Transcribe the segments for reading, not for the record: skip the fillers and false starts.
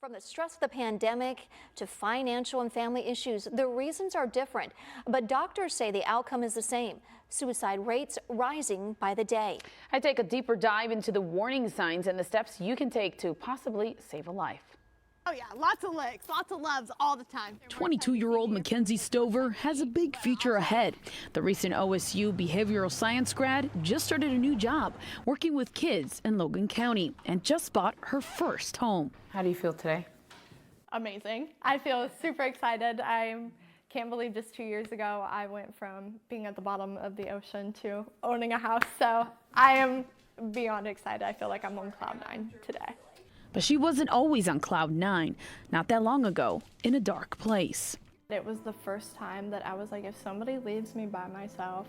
From the stress of the pandemic to financial and family issues, the reasons are different, but doctors say the outcome is the same. Suicide rates rising by the day. I take a deeper dive into the warning signs and the steps you can take to possibly save a life. Oh yeah, lots of licks, lots of loves all the time. 22-year-old Mackenzie Stover has a big future ahead. The recent OSU behavioral science grad just started a new job working with kids in Logan County and just bought her first home. How do you feel today? Amazing. I feel super excited. I can't believe just 2 years ago I went from being at the bottom of the ocean to owning a house. So I am beyond excited. I feel like I'm on cloud 9 today. But she wasn't always on cloud 9. Not that long ago, in a dark place. It was the first time that I was like, if somebody leaves me by myself,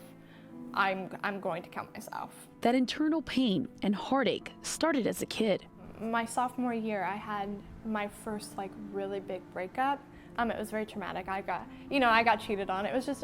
I'm going to kill myself. That internal pain and heartache started as a kid. My sophomore year, I had my first really big breakup. It was very traumatic. I got cheated on. It was just,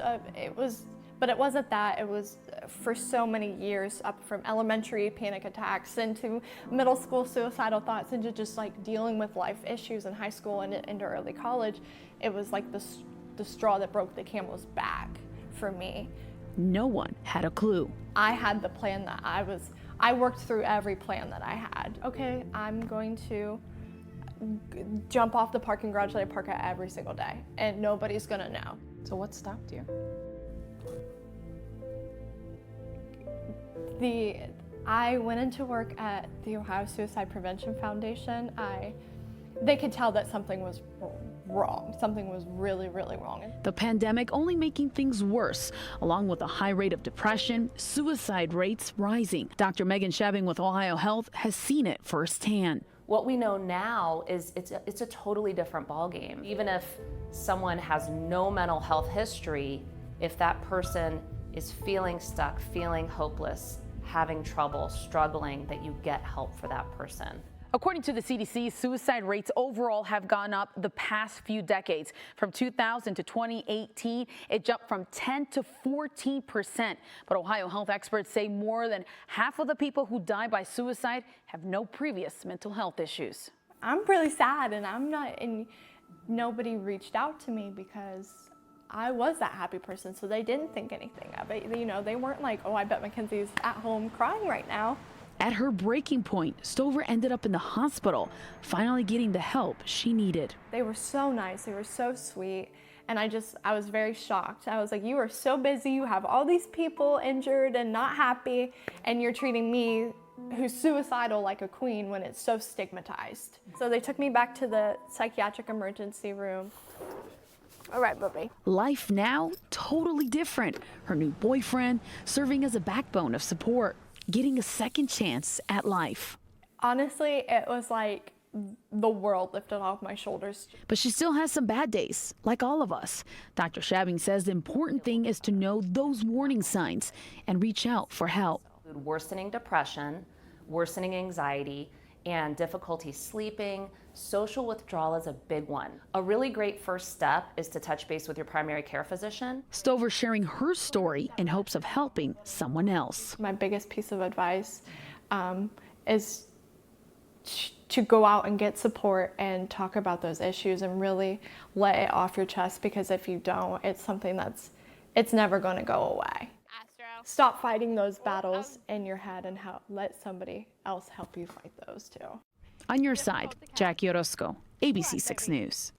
but it wasn't that. It was for so many years, up from elementary panic attacks into middle school suicidal thoughts, into just dealing with life issues in high school and into early college. It was like the straw that broke the camel's back for me. No one had a clue. I had the plan that I worked through every plan that I had. Okay, I'm going to jump off the parking garage that I park at every single day, and nobody's gonna know. So what stopped you? I went into work at the Ohio Suicide Prevention Foundation. They could tell that something was wrong. Something was really, really wrong. The pandemic only making things worse, along with a high rate of depression, suicide rates rising. Dr. Megan Shabbing with Ohio Health has seen it firsthand. What we know now is it's a totally different ballgame. Even if someone has no mental health history, if that person is feeling stuck, feeling hopeless, having trouble, struggling, that you get help for that person. According to the CDC, suicide rates overall have gone up the past few decades. From 2000 to 2018, it jumped from 10 to 14%. But Ohio health experts say more than half of the people who die by suicide have no previous mental health issues. I'm really sad, and nobody reached out to me because I was that happy person, so they didn't think anything of it. They weren't like, oh, I bet Mackenzie's at home crying right now. At her breaking point, Stover ended up in the hospital, finally getting the help she needed. They were so nice, they were so sweet, and I was very shocked. I was like, you are so busy, you have all these people injured and not happy, and you're treating me, who's suicidal, like a queen when it's so stigmatized. So they took me back to the psychiatric emergency room. All right, Bubby. Life now, totally different. Her new boyfriend serving as a backbone of support, getting a second chance at life. Honestly, it was like the world lifted off my shoulders. But she still has some bad days, like all of us. Dr. Shabbing says the important thing is to know those warning signs and reach out for help. Worsening depression, worsening anxiety, and difficulty sleeping. Social withdrawal is a big one. A really great first step is to touch base with your primary care physician. Stover sharing her story in hopes of helping someone else. My biggest piece of advice is to go out and get support and talk about those issues and really let it off your chest, because if you don't, it's something it's never going to go away. Stop fighting those battles in your head and let somebody else help you fight those too. On your side, Jackie Orozco, ABC 6 News.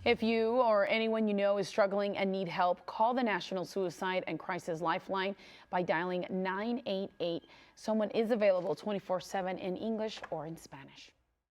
If you or anyone you know is struggling and need help, call the National Suicide and Crisis Lifeline by dialing 988. Someone is available 24/7 in English or in Spanish.